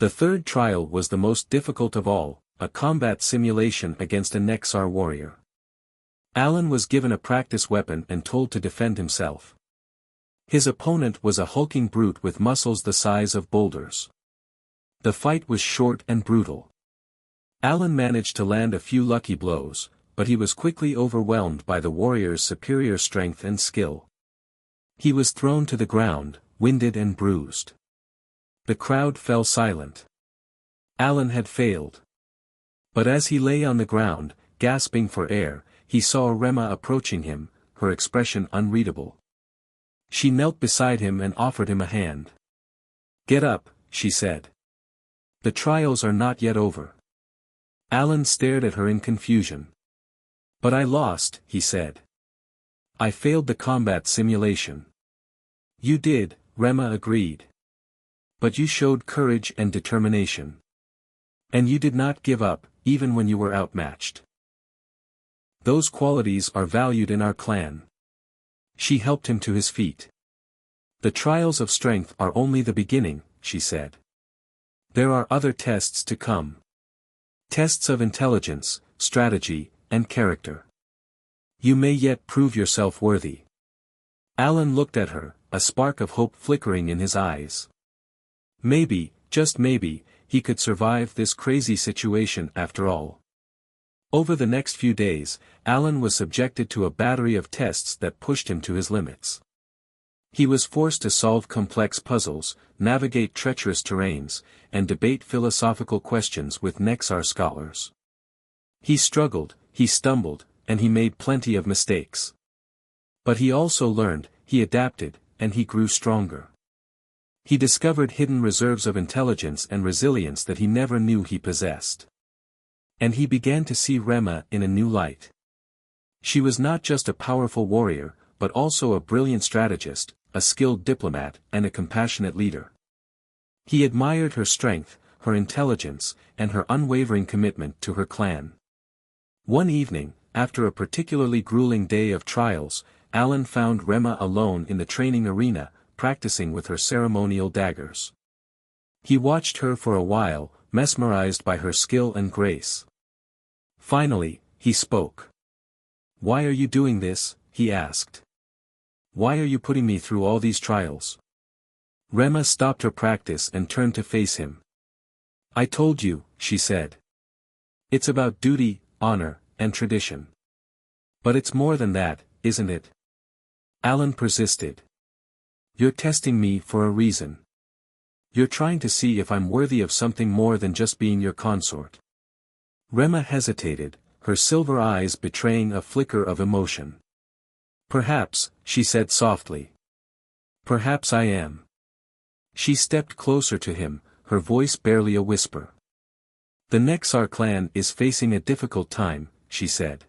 The third trial was the most difficult of all, a combat simulation against a Nexar warrior. Alan was given a practice weapon and told to defend himself. His opponent was a hulking brute with muscles the size of boulders. The fight was short and brutal. Alan managed to land a few lucky blows, but he was quickly overwhelmed by the warrior's superior strength and skill. He was thrown to the ground, winded and bruised. The crowd fell silent. Alan had failed. But as he lay on the ground, gasping for air, he saw Rema approaching him, her expression unreadable. She knelt beside him and offered him a hand. "Get up," she said. "The trials are not yet over." Alan stared at her in confusion. "But I lost," he said. "I failed the combat simulation." "You did," Rema agreed. "But you showed courage and determination. And you did not give up, even when you were outmatched. Those qualities are valued in our clan." She helped him to his feet. "The trials of strength are only the beginning," she said. "There are other tests to come. Tests of intelligence, strategy, and character. You may yet prove yourself worthy." Alan looked at her, a spark of hope flickering in his eyes. Maybe, just maybe, he could survive this crazy situation after all. Over the next few days, Alan was subjected to a battery of tests that pushed him to his limits. He was forced to solve complex puzzles, navigate treacherous terrains, and debate philosophical questions with Nexar scholars. He struggled, he stumbled, and he made plenty of mistakes. But he also learned, he adapted, and he grew stronger. He discovered hidden reserves of intelligence and resilience that he never knew he possessed. And he began to see Rema in a new light. She was not just a powerful warrior, but also a brilliant strategist, a skilled diplomat, and a compassionate leader. He admired her strength, her intelligence, and her unwavering commitment to her clan. One evening, after a particularly grueling day of trials, Alan found Rema alone in the training arena, practicing with her ceremonial daggers. He watched her for a while, mesmerized by her skill and grace. Finally, he spoke. "Why are you doing this?" he asked. "Why are you putting me through all these trials?" Rema stopped her practice and turned to face him. "I told you," she said. "It's about duty, honor, and tradition." "But it's more than that, isn't it?" Alan persisted. "You're testing me for a reason. You're trying to see if I'm worthy of something more than just being your consort." Rema hesitated, her silver eyes betraying a flicker of emotion. "Perhaps," she said softly. "Perhaps I am." She stepped closer to him, her voice barely a whisper. "The Nexar clan is facing a difficult time," she said.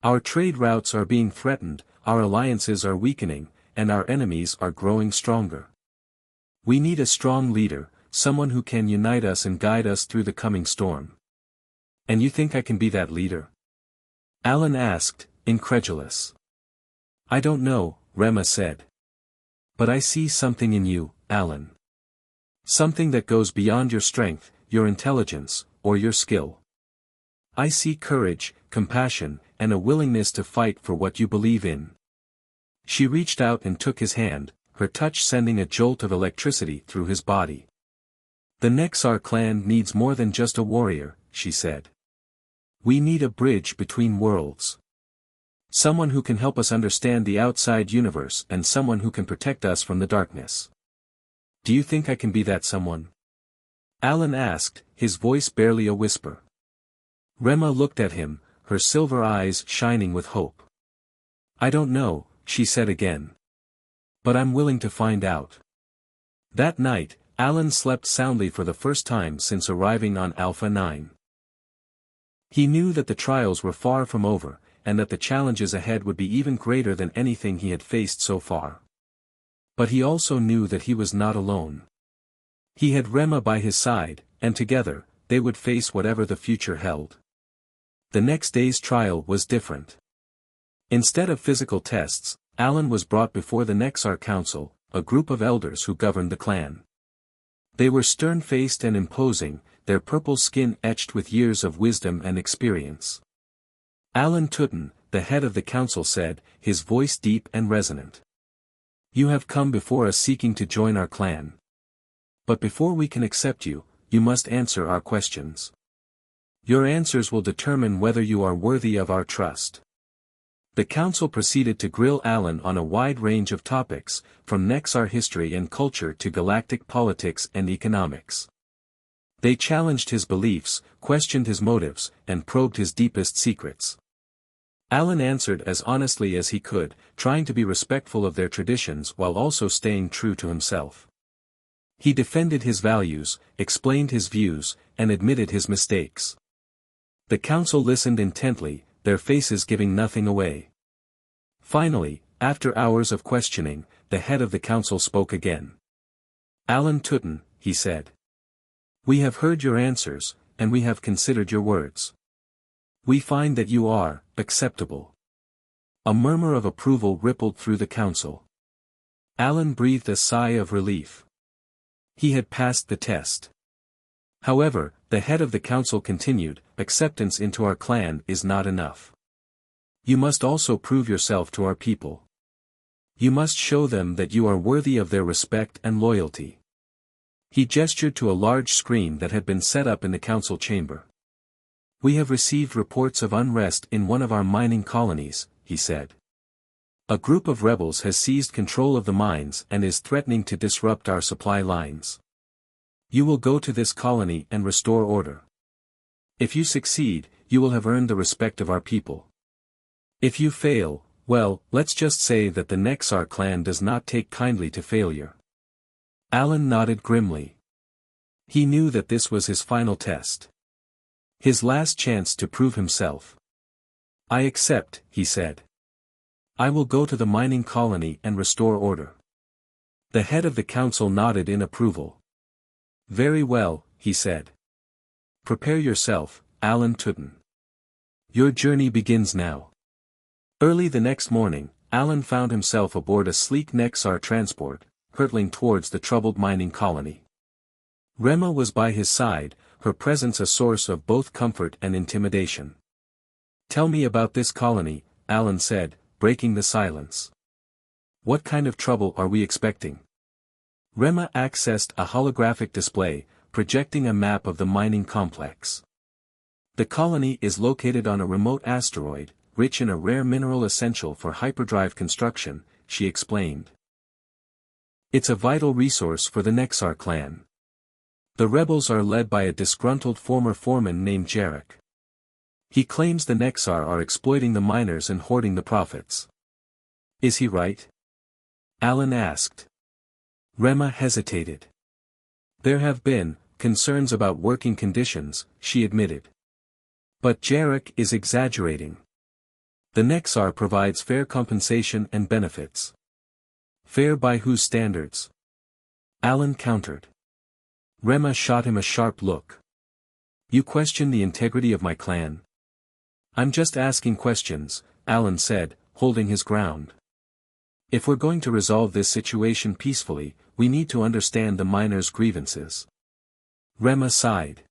"Our trade routes are being threatened, our alliances are weakening, and our enemies are growing stronger. We need a strong leader, someone who can unite us and guide us through the coming storm. And you think I can be that leader?" Alan asked, incredulous. "I don't know," Rema said. "But I see something in you, Alan. Something that goes beyond your strength, your intelligence, or your skill. I see courage, compassion, and a willingness to fight for what you believe in." She reached out and took his hand, her touch sending a jolt of electricity through his body. "The Nexar clan needs more than just a warrior," she said. "We need a bridge between worlds. Someone who can help us understand the outside universe and someone who can protect us from the darkness. Do you think I can be that someone?" Alan asked, his voice barely a whisper. Rema looked at him, her silver eyes shining with hope. "I don't know," she said again. "But I'm willing to find out." That night, Alan slept soundly for the first time since arriving on Alpha 9. He knew that the trials were far from over, and that the challenges ahead would be even greater than anything he had faced so far. But he also knew that he was not alone. He had Rema by his side, and together, they would face whatever the future held. The next day's trial was different. Instead of physical tests, Alan was brought before the Nexar Council, a group of elders who governed the clan. They were stern-faced and imposing, their purple skin etched with years of wisdom and experience. Alan Tutten, the head of the council said, his voice deep and resonant. You have come before us seeking to join our clan. But before we can accept you, you must answer our questions. Your answers will determine whether you are worthy of our trust. The council proceeded to grill Alan on a wide range of topics, from Nexar history and culture to galactic politics and economics. They challenged his beliefs, questioned his motives, and probed his deepest secrets. Alan answered as honestly as he could, trying to be respectful of their traditions while also staying true to himself. He defended his values, explained his views, and admitted his mistakes. The council listened intently, their faces giving nothing away. Finally, after hours of questioning, the head of the council spoke again. Alan Tutten, he said. We have heard your answers, and we have considered your words. We find that you are acceptable. A murmur of approval rippled through the council. Alan breathed a sigh of relief. He had passed the test. However, the head of the council continued, acceptance into our clan is not enough. You must also prove yourself to our people. You must show them that you are worthy of their respect and loyalty. He gestured to a large screen that had been set up in the council chamber. We have received reports of unrest in one of our mining colonies, he said. A group of rebels has seized control of the mines and is threatening to disrupt our supply lines. You will go to this colony and restore order. If you succeed, you will have earned the respect of our people. If you fail, well, let's just say that the Nexar clan does not take kindly to failure. Alan nodded grimly. He knew that this was his final test. His last chance to prove himself. I accept, he said. I will go to the mining colony and restore order. The head of the council nodded in approval. Very well, he said. Prepare yourself, Alan Tutten. Your journey begins now. Early the next morning, Alan found himself aboard a sleek Nexar transport, hurtling towards the troubled mining colony. Rema was by his side, her presence a source of both comfort and intimidation. Tell me about this colony, Alan said, breaking the silence. What kind of trouble are we expecting? Rema accessed a holographic display, projecting a map of the mining complex. The colony is located on a remote asteroid, rich in a rare mineral essential for hyperdrive construction, she explained. It's a vital resource for the Nexar clan. The rebels are led by a disgruntled former foreman named Jarek. He claims the Nexar are exploiting the miners and hoarding the profits. Is he right? Alan asked. Rema hesitated. There have been concerns about working conditions, she admitted. But Jarek is exaggerating. The Nexar provides fair compensation and benefits. Fair by whose standards? Alan countered. Rema shot him a sharp look. You question the integrity of my clan? I'm just asking questions, Alan said, holding his ground. If we're going to resolve this situation peacefully, we need to understand the miners' grievances. Rema sighed.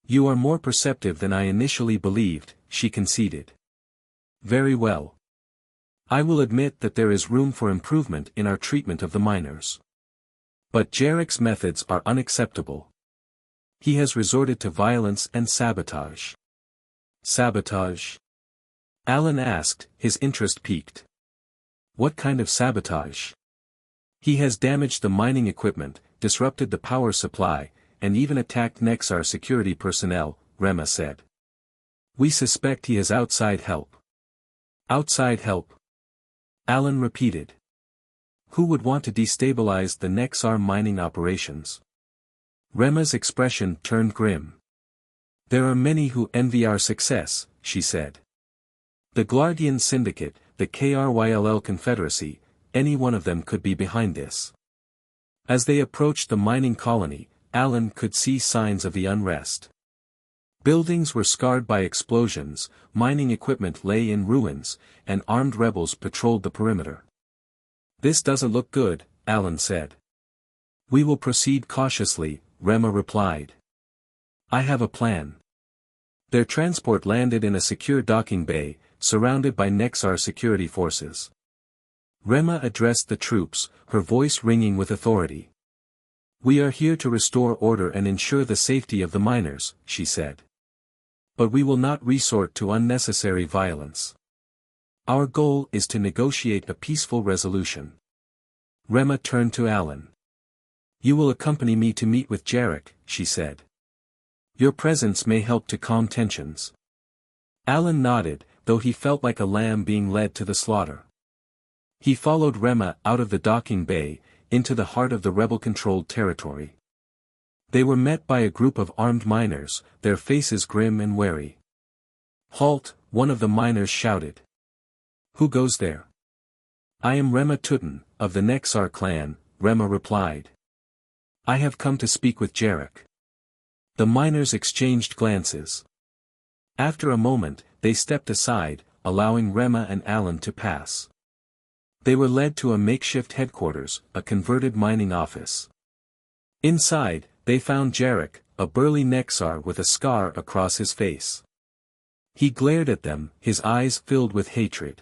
You are more perceptive than I initially believed, she conceded. Very well. I will admit that there is room for improvement in our treatment of the miners. But Jarek's methods are unacceptable. He has resorted to violence and sabotage. Sabotage? Alan asked, his interest piqued. What kind of sabotage? He has damaged the mining equipment, disrupted the power supply, and even attacked Nexar security personnel, Rema said. We suspect he has outside help. Outside help? Alan repeated. Who would want to destabilize the Nexar mining operations? Rema's expression turned grim. There are many who envy our success, she said. The Glardian Syndicate, the KRYLL Confederacy, any one of them could be behind this. As they approached the mining colony, Alan could see signs of the unrest. Buildings were scarred by explosions, mining equipment lay in ruins, and armed rebels patrolled the perimeter. This doesn't look good, Alan said. We will proceed cautiously, Rema replied. I have a plan. Their transport landed in a secure docking bay, surrounded by Nexar security forces. Rema addressed the troops, her voice ringing with authority. We are here to restore order and ensure the safety of the miners, she said. But we will not resort to unnecessary violence. Our goal is to negotiate a peaceful resolution. Rema turned to Alan. You will accompany me to meet with Jarek, she said. Your presence may help to calm tensions. Alan nodded, though he felt like a lamb being led to the slaughter. He followed Rema out of the docking bay, into the heart of the rebel-controlled territory. They were met by a group of armed miners, their faces grim and wary. Halt, one of the miners shouted. Who goes there? I am Rema Tutin, of the Nexar clan, Rema replied. I have come to speak with Jarek. The miners exchanged glances. After a moment, they stepped aside, allowing Rema and Alan to pass. They were led to a makeshift headquarters, a converted mining office. Inside, they found Jarek, a burly Nexar with a scar across his face. He glared at them, his eyes filled with hatred.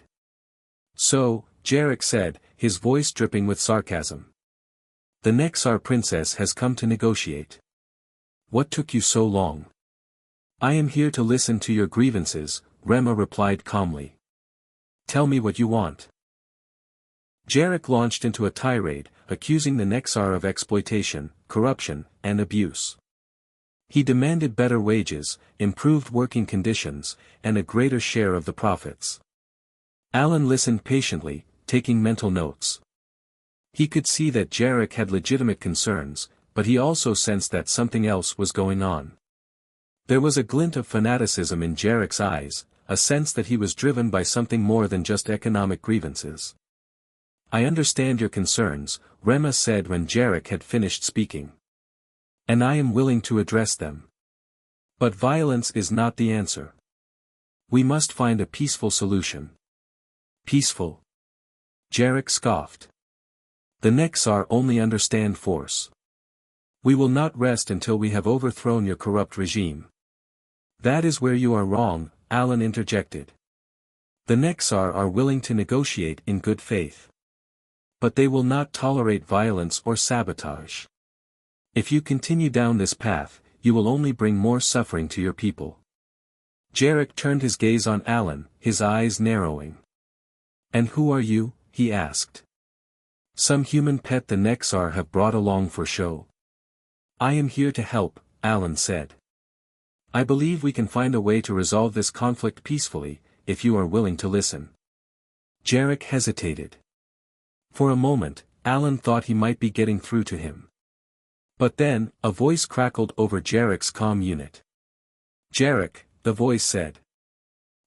So, Jarek said, his voice dripping with sarcasm. The Nexar princess has come to negotiate. What took you so long? I am here to listen to your grievances, Rema replied calmly. Tell me what you want. Jarek launched into a tirade, accusing the Nexar of exploitation, corruption, and abuse. He demanded better wages, improved working conditions, and a greater share of the profits. Alan listened patiently, taking mental notes. He could see that Jarek had legitimate concerns, but he also sensed that something else was going on. There was a glint of fanaticism in Jarek's eyes, a sense that he was driven by something more than just economic grievances. I understand your concerns, Rema said when Jarek had finished speaking. And I am willing to address them. But violence is not the answer. We must find a peaceful solution. Peaceful? Jarek scoffed. The Nexar only understand force. We will not rest until we have overthrown your corrupt regime. That is where you are wrong, Alan interjected. The Nexar are willing to negotiate in good faith. But they will not tolerate violence or sabotage. If you continue down this path, you will only bring more suffering to your people. Jarek turned his gaze on Alan, his eyes narrowing. And who are you? He asked. Some human pet the Nexar have brought along for show. I am here to help, Alan said. I believe we can find a way to resolve this conflict peacefully, if you are willing to listen. Jarek hesitated. For a moment, Alan thought he might be getting through to him. But then, a voice crackled over Jarek's comm unit. Jarek, the voice said.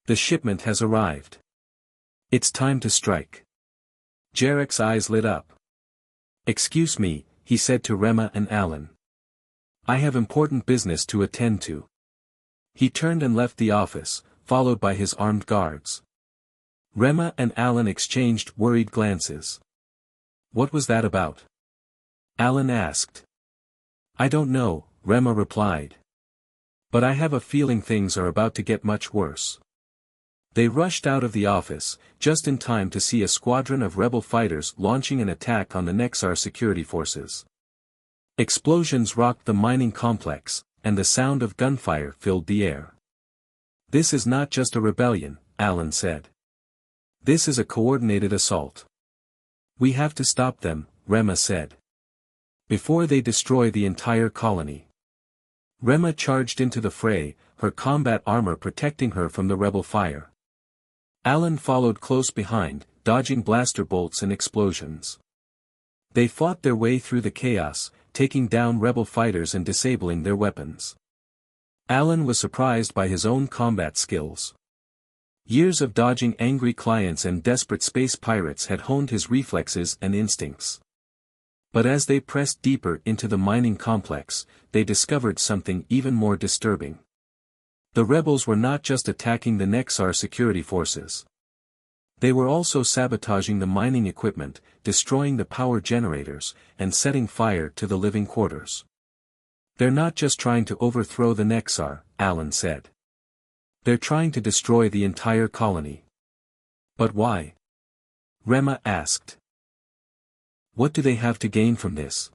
The shipment has arrived. It's time to strike. Jarek's eyes lit up. Excuse me, he said to Rema and Alan. I have important business to attend to. He turned and left the office, followed by his armed guards. Rema and Alan exchanged worried glances. What was that about? Alan asked. I don't know, Rema replied. But I have a feeling things are about to get much worse. They rushed out of the office, just in time to see a squadron of rebel fighters launching an attack on the Nexar security forces. Explosions rocked the mining complex, and the sound of gunfire filled the air. This is not just a rebellion, Alan said. This is a coordinated assault. We have to stop them, Rema said. Before they destroy the entire colony. Rema charged into the fray, her combat armor protecting her from the rebel fire. Alan followed close behind, dodging blaster bolts and explosions. They fought their way through the chaos, taking down rebel fighters and disabling their weapons. Alan was surprised by his own combat skills. Years of dodging angry clients and desperate space pirates had honed his reflexes and instincts. But as they pressed deeper into the mining complex, they discovered something even more disturbing. The rebels were not just attacking the Nexar security forces. They were also sabotaging the mining equipment, destroying the power generators, and setting fire to the living quarters. They're not just trying to overthrow the Nexar, Alan said. They're trying to destroy the entire colony. But why? Rema asked. What do they have to gain from this?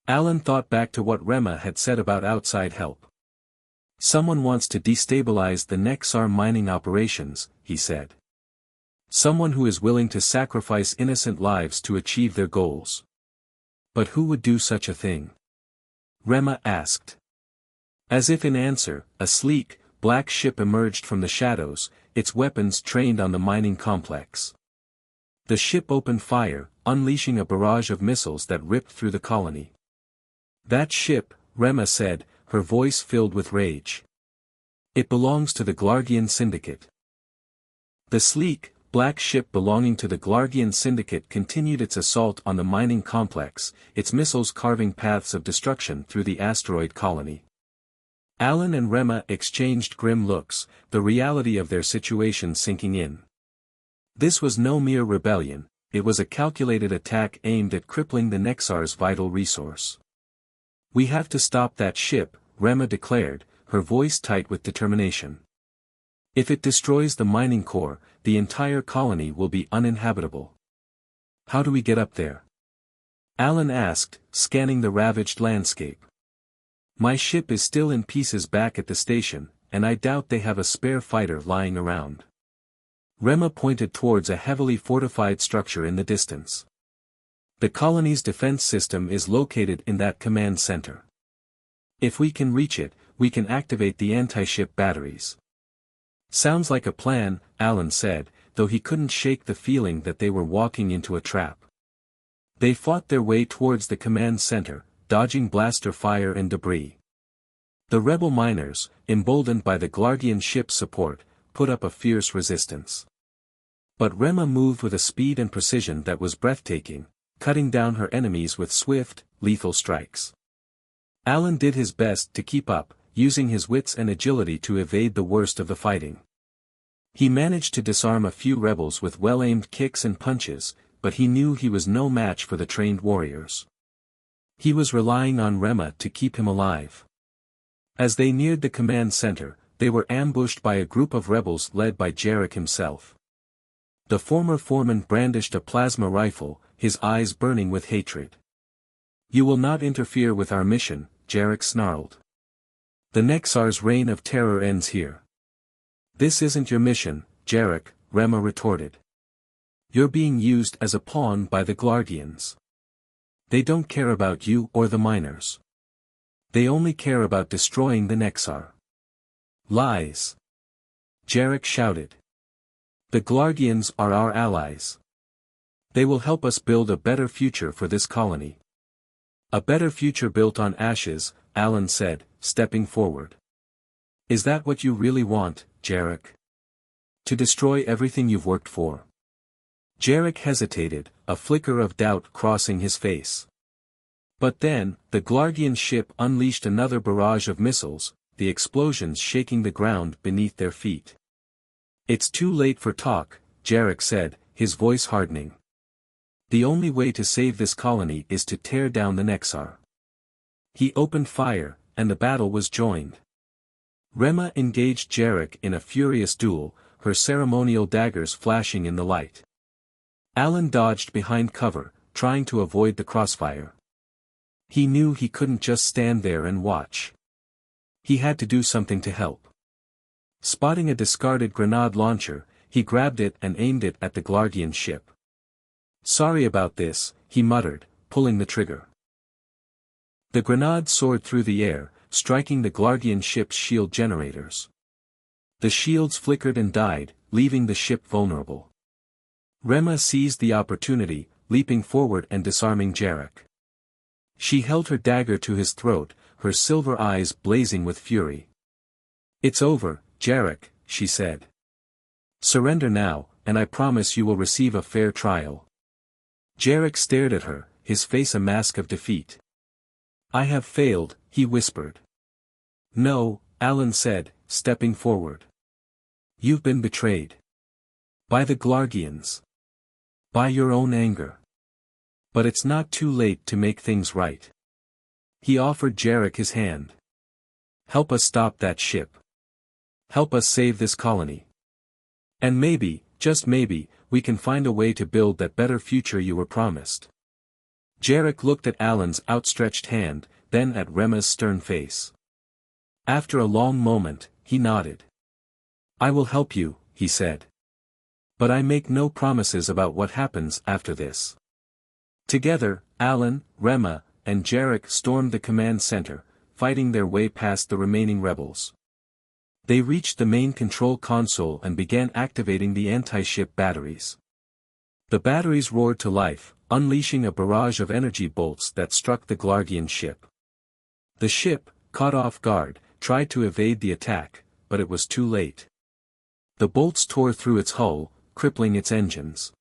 Alan thought back to what Rema had said about outside help. Someone wants to destabilize the Nexar mining operations, he said. Someone who is willing to sacrifice innocent lives to achieve their goals. But who would do such a thing? Rema asked. As if in answer, a sleek, black ship emerged from the shadows, its weapons trained on the mining complex. The ship opened fire, unleashing a barrage of missiles that ripped through the colony. That ship, Rema said, her voice filled with rage. It belongs to the Glargian Syndicate. The sleek, black ship belonging to the Glargian Syndicate continued its assault on the mining complex, its missiles carving paths of destruction through the asteroid colony. Alan and Rema exchanged grim looks, the reality of their situation sinking in. This was no mere rebellion, it was a calculated attack aimed at crippling the Nexar's vital resource. We have to stop that ship, Rema declared, her voice tight with determination. If it destroys the mining core, the entire colony will be uninhabitable. How do we get up there? Alan asked, scanning the ravaged landscape. My ship is still in pieces back at the station, and I doubt they have a spare fighter lying around. Rema pointed towards a heavily fortified structure in the distance. The colony's defense system is located in that command center. If we can reach it, we can activate the anti-ship batteries. Sounds like a plan, Alan said, though he couldn't shake the feeling that they were walking into a trap. They fought their way towards the command center, dodging blaster fire and debris. The rebel miners, emboldened by the Glargian ship's support, put up a fierce resistance. But Rema moved with a speed and precision that was breathtaking, cutting down her enemies with swift, lethal strikes. Alan did his best to keep up, using his wits and agility to evade the worst of the fighting. He managed to disarm a few rebels with well-aimed kicks and punches, but he knew he was no match for the trained warriors. He was relying on Rema to keep him alive. As they neared the command center, they were ambushed by a group of rebels led by Jarek himself. The former foreman brandished a plasma rifle, his eyes burning with hatred. You will not interfere with our mission, Jarek snarled. The Nexar's reign of terror ends here. This isn't your mission, Jarek, Rema retorted. You're being used as a pawn by the Glargians. They don't care about you or the miners. They only care about destroying the Nexar. Lies. Jarek shouted. The Glargians are our allies. They will help us build a better future for this colony. A better future built on ashes, Alan said, stepping forward. Is that what you really want, Jarek? To destroy everything you've worked for? Jarek hesitated, a flicker of doubt crossing his face. But then, the Glargian ship unleashed another barrage of missiles, the explosions shaking the ground beneath their feet. It's too late for talk, Jarek said, his voice hardening. The only way to save this colony is to tear down the Nexar. He opened fire, and the battle was joined. Rema engaged Jarek in a furious duel, her ceremonial daggers flashing in the light. Alan dodged behind cover, trying to avoid the crossfire. He knew he couldn't just stand there and watch. He had to do something to help. Spotting a discarded grenade launcher, he grabbed it and aimed it at the Glargian ship. Sorry about this, he muttered, pulling the trigger. The grenade soared through the air, striking the Glargian ship's shield generators. The shields flickered and died, leaving the ship vulnerable. Rema seized the opportunity, leaping forward and disarming Jarek. She held her dagger to his throat, her silver eyes blazing with fury. It's over, Jarek, she said. Surrender now, and I promise you will receive a fair trial. Jarek stared at her, his face a mask of defeat. I have failed, he whispered. No, Alan said, stepping forward. You've been betrayed. By the Glargians. By your own anger. But it's not too late to make things right. He offered Jarek his hand. Help us stop that ship. Help us save this colony. And maybe, just maybe, we can find a way to build that better future you were promised. Jarek looked at Alan's outstretched hand, then at Rema's stern face. After a long moment, he nodded. I will help you, he said. But I make no promises about what happens after this. Together, Alan, Rema, and Jarek stormed the command center, fighting their way past the remaining rebels. They reached the main control console and began activating the anti-ship batteries. The batteries roared to life, unleashing a barrage of energy bolts that struck the Glargian ship. The ship, caught off guard, tried to evade the attack, but it was too late. The bolts tore through its hull, crippling its engines.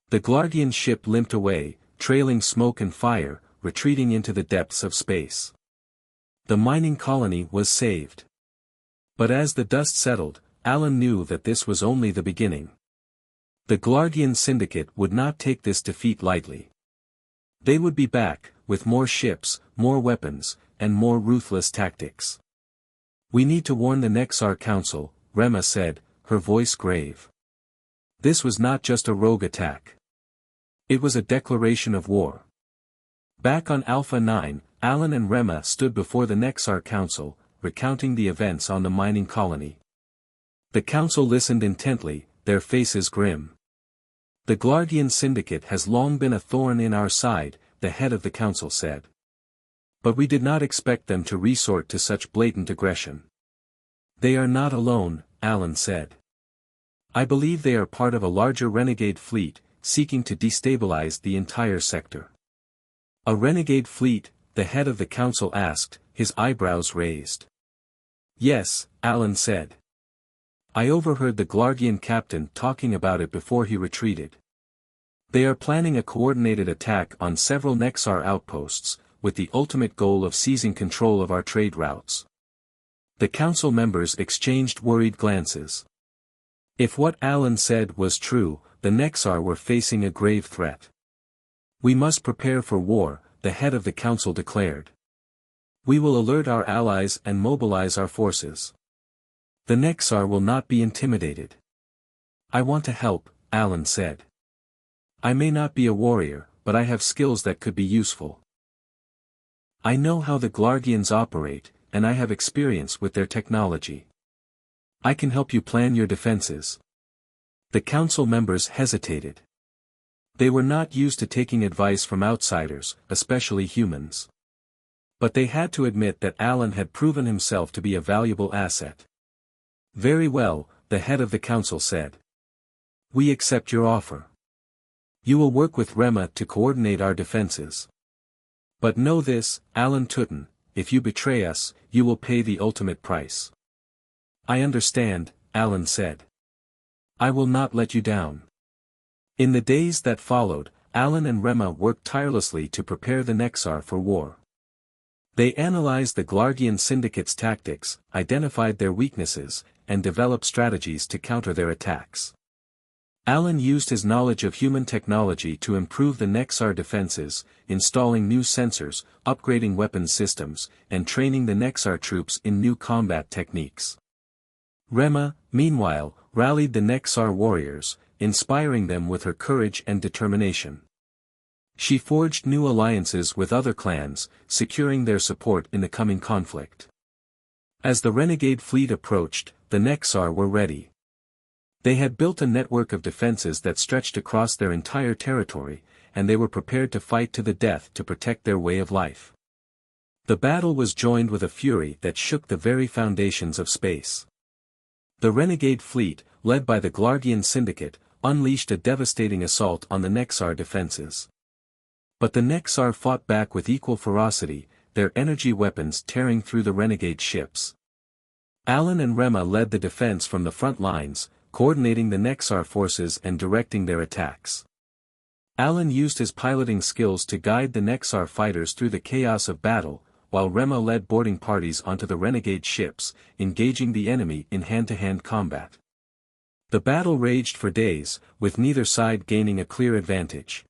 The Glargian ship limped away, trailing smoke and fire, retreating into the depths of space. The mining colony was saved. But as the dust settled, Alan knew that this was only the beginning. The Glargian syndicate would not take this defeat lightly. They would be back, with more ships, more weapons, and more ruthless tactics. We need to warn the Nexar Council, Rema said, her voice grave. This was not just a rogue attack. It was a declaration of war. Back on Alpha 9, Alan and Rema stood before the Nexar Council, recounting the events on the mining colony. The council listened intently, their faces grim. The Glargian syndicate has long been a thorn in our side, the head of the council said. But we did not expect them to resort to such blatant aggression. They are not alone, Alan said. I believe they are part of a larger renegade fleet, seeking to destabilize the entire sector. A renegade fleet, the head of the council asked, his eyebrows raised. Yes, Alan said. I overheard the Glargian captain talking about it before he retreated. They are planning a coordinated attack on several Nexar outposts, with the ultimate goal of seizing control of our trade routes. The council members exchanged worried glances. If what Alan said was true, the Nexar were facing a grave threat. We must prepare for war, the head of the council declared. We will alert our allies and mobilize our forces. The Nexar will not be intimidated. I want to help, Alan said. I may not be a warrior, but I have skills that could be useful. I know how the Glargians operate, and I have experience with their technology. I can help you plan your defenses. The council members hesitated. They were not used to taking advice from outsiders, especially humans. But they had to admit that Alan had proven himself to be a valuable asset. Very well, the head of the council said. We accept your offer. You will work with Rema to coordinate our defenses. But know this, Alan Tutten, if you betray us, you will pay the ultimate price. I understand, Alan said. I will not let you down. In the days that followed, Alan and Rema worked tirelessly to prepare the Nexar for war. They analyzed the Glargian syndicate's tactics, identified their weaknesses, and developed strategies to counter their attacks. Alan used his knowledge of human technology to improve the Nexar defenses, installing new sensors, upgrading weapons systems, and training the Nexar troops in new combat techniques. Rema, meanwhile, rallied the Nexar warriors, inspiring them with her courage and determination. She forged new alliances with other clans, securing their support in the coming conflict. As the renegade fleet approached, the Nexar were ready. They had built a network of defenses that stretched across their entire territory, and they were prepared to fight to the death to protect their way of life. The battle was joined with a fury that shook the very foundations of space. The renegade fleet, led by the Glargian syndicate, unleashed a devastating assault on the Nexar defenses. But the Nexar fought back with equal ferocity, their energy weapons tearing through the renegade ships. Alan and Rema led the defense from the front lines, coordinating the Nexar forces and directing their attacks. Alan used his piloting skills to guide the Nexar fighters through the chaos of battle, while Rema led boarding parties onto the renegade ships, engaging the enemy in hand-to-hand combat. The battle raged for days, with neither side gaining a clear advantage.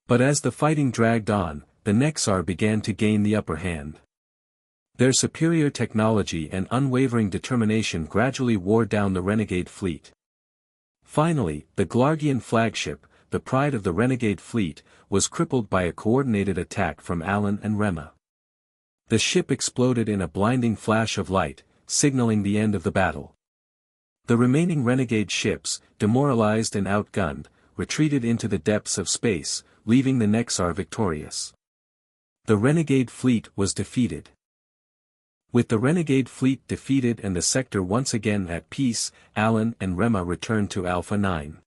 But as the fighting dragged on, the Nexar began to gain the upper hand. Their superior technology and unwavering determination gradually wore down the renegade fleet. Finally, the Glargian flagship, the pride of the renegade fleet, was crippled by a coordinated attack from Alan and Rema. The ship exploded in a blinding flash of light, signaling the end of the battle. The remaining renegade ships, demoralized and outgunned, retreated into the depths of space, leaving the Nexar victorious. The renegade fleet was defeated. With the renegade fleet defeated and the sector once again at peace, Alan and Rema returned to Alpha 9.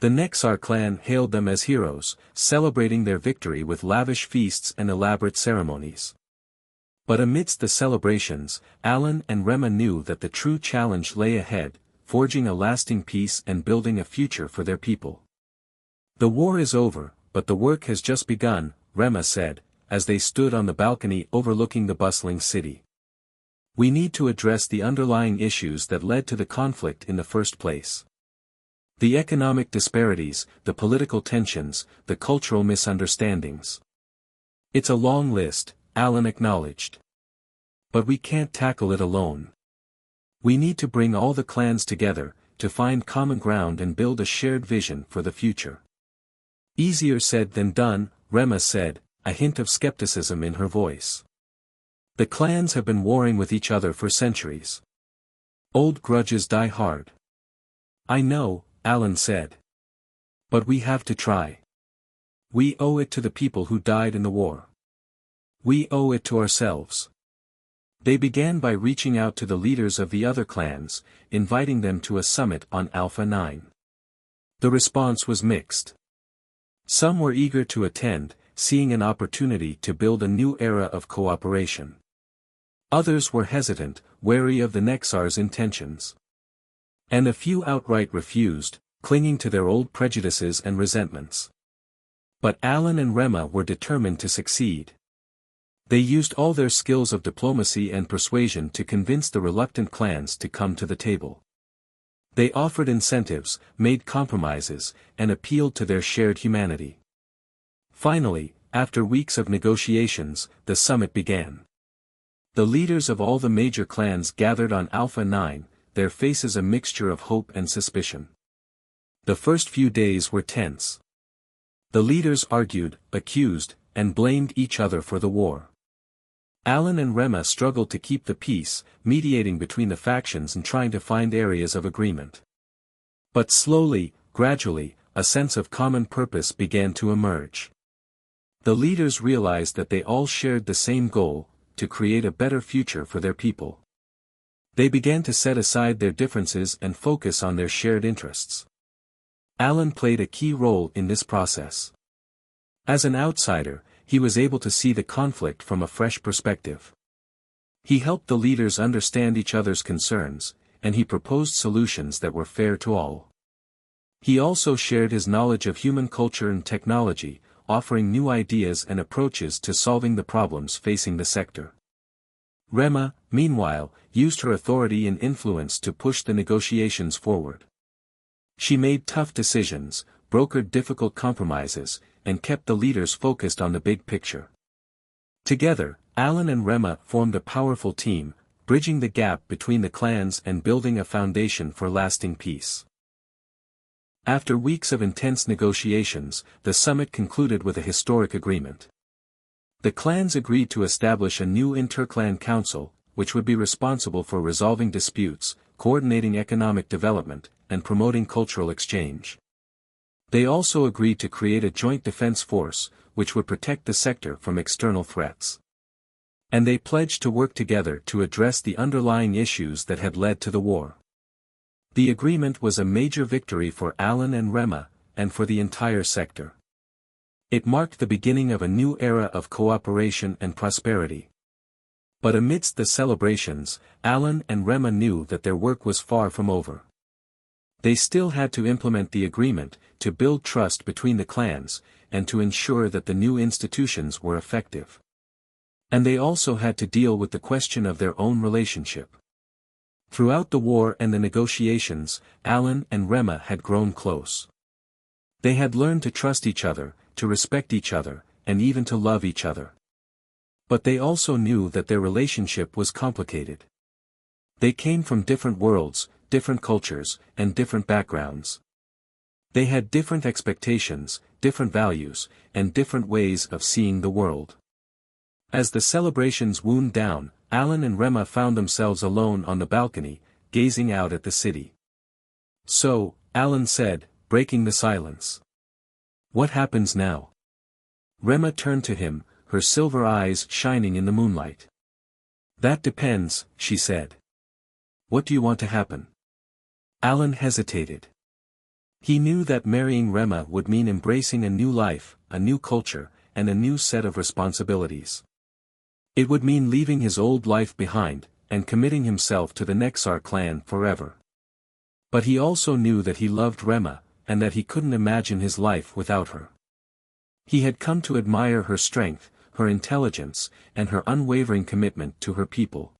The Nexar clan hailed them as heroes, celebrating their victory with lavish feasts and elaborate ceremonies. But amidst the celebrations, Alan and Rema knew that the true challenge lay ahead, forging a lasting peace and building a future for their people. "The war is over, but the work has just begun," Rema said, as they stood on the balcony overlooking the bustling city. "We need to address the underlying issues that led to the conflict in the first place. The economic disparities, the political tensions, the cultural misunderstandings. It's a long list," Alan acknowledged. "But we can't tackle it alone. We need to bring all the clans together, to find common ground and build a shared vision for the future." "Easier said than done," Rema said, a hint of skepticism in her voice. "The clans have been warring with each other for centuries. Old grudges die hard." "I know," Alan said. "But we have to try. We owe it to the people who died in the war. We owe it to ourselves." They began by reaching out to the leaders of the other clans, inviting them to a summit on Alpha 9. The response was mixed. Some were eager to attend, seeing an opportunity to build a new era of cooperation. Others were hesitant, wary of the Nexar's intentions. And a few outright refused, clinging to their old prejudices and resentments. But Alan and Rema were determined to succeed. They used all their skills of diplomacy and persuasion to convince the reluctant clans to come to the table. They offered incentives, made compromises, and appealed to their shared humanity. Finally, after weeks of negotiations, the summit began. The leaders of all the major clans gathered on Alpha 9, their faces a mixture of hope and suspicion. The first few days were tense. The leaders argued, accused, and blamed each other for the war. Alan and Rema struggled to keep the peace, mediating between the factions and trying to find areas of agreement. But slowly, gradually, a sense of common purpose began to emerge. The leaders realized that they all shared the same goal, to create a better future for their people. They began to set aside their differences and focus on their shared interests. Alan played a key role in this process. As an outsider, he was able to see the conflict from a fresh perspective. He helped the leaders understand each other's concerns, and he proposed solutions that were fair to all. He also shared his knowledge of human culture and technology, offering new ideas and approaches to solving the problems facing the sector. Rema, meanwhile, used her authority and influence to push the negotiations forward. She made tough decisions, brokered difficult compromises, and kept the leaders focused on the big picture. Together, Alan and Rema formed a powerful team, bridging the gap between the clans and building a foundation for lasting peace. After weeks of intense negotiations, the summit concluded with a historic agreement. The clans agreed to establish a new interclan council, which would be responsible for resolving disputes, coordinating economic development, and promoting cultural exchange. They also agreed to create a joint defense force, which would protect the sector from external threats. And they pledged to work together to address the underlying issues that had led to the war. The agreement was a major victory for Alan and Rema, and for the entire sector. It marked the beginning of a new era of cooperation and prosperity. But amidst the celebrations, Alan and Rema knew that their work was far from over. They still had to implement the agreement, to build trust between the clans, and to ensure that the new institutions were effective. And they also had to deal with the question of their own relationship. Throughout the war and the negotiations, Alan and Rema had grown close. They had learned to trust each other, to respect each other, and even to love each other. But they also knew that their relationship was complicated. They came from different worlds, different cultures, and different backgrounds. They had different expectations, different values, and different ways of seeing the world. As the celebrations wound down, Alan and Rema found themselves alone on the balcony, gazing out at the city. "So," Alan said, breaking the silence. "What happens now?" Rema turned to him, her silver eyes shining in the moonlight. "That depends," she said. "What do you want to happen?" Alan hesitated. He knew that marrying Rema would mean embracing a new life, a new culture, and a new set of responsibilities. It would mean leaving his old life behind, and committing himself to the Nexar clan forever. But he also knew that he loved Rema, and that he couldn't imagine his life without her. He had come to admire her strength, her intelligence, and her unwavering commitment to her people.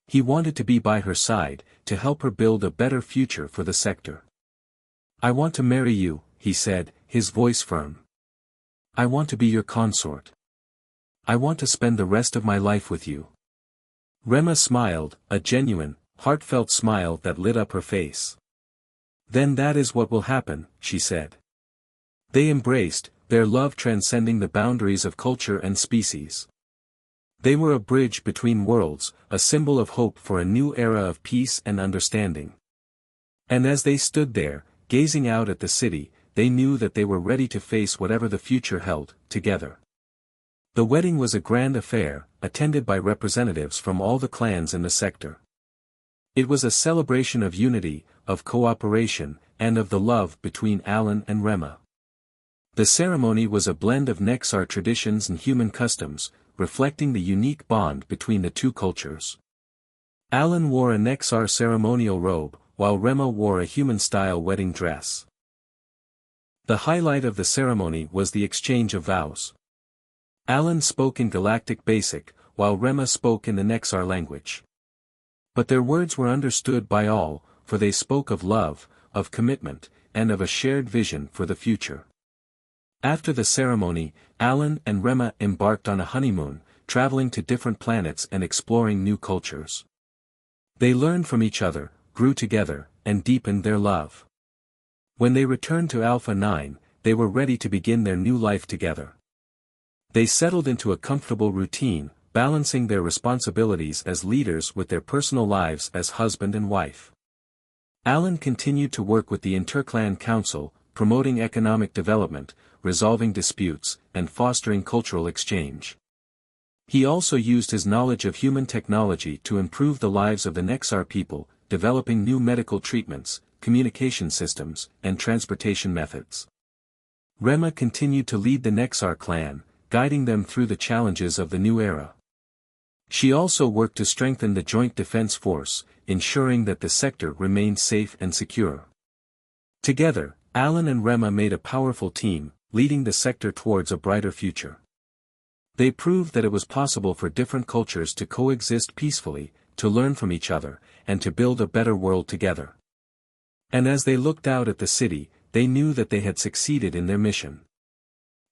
He wanted to be by her side, to help her build a better future for the sector. "I want to marry you," he said, his voice firm. "I want to be your consort. I want to spend the rest of my life with you." Rema smiled, a genuine, heartfelt smile that lit up her face. "Then that is what will happen," she said. They embraced, their love transcending the boundaries of culture and species. They were a bridge between worlds, a symbol of hope for a new era of peace and understanding. And as they stood there, gazing out at the city, they knew that they were ready to face whatever the future held, together. The wedding was a grand affair, attended by representatives from all the clans in the sector. It was a celebration of unity, of cooperation, and of the love between Alan and Rema. The ceremony was a blend of Nexar traditions and human customs, reflecting the unique bond between the two cultures. Alan wore a Nexar ceremonial robe, while Rema wore a human-style wedding dress. The highlight of the ceremony was the exchange of vows. Alan spoke in Galactic Basic, while Rema spoke in the Nexar language. But their words were understood by all, for they spoke of love, of commitment, and of a shared vision for the future. After the ceremony, Alan and Rema embarked on a honeymoon, traveling to different planets and exploring new cultures. They learned from each other, grew together, and deepened their love. When they returned to Alpha 9, they were ready to begin their new life together. They settled into a comfortable routine, balancing their responsibilities as leaders with their personal lives as husband and wife. Alan continued to work with the Interclan Council, promoting economic development, resolving disputes, and fostering cultural exchange. He also used his knowledge of human technology to improve the lives of the Nexar people, developing new medical treatments, communication systems, and transportation methods. Rema continued to lead the Nexar clan, guiding them through the challenges of the new era. She also worked to strengthen the Joint Defense Force, ensuring that the sector remained safe and secure. Together, Alan and Rema made a powerful team, leading the sector towards a brighter future. They proved that it was possible for different cultures to coexist peacefully, to learn from each other, and to build a better world together. And as they looked out at the city, they knew that they had succeeded in their mission.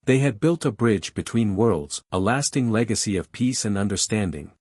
They had built a bridge between worlds, a lasting legacy of peace and understanding.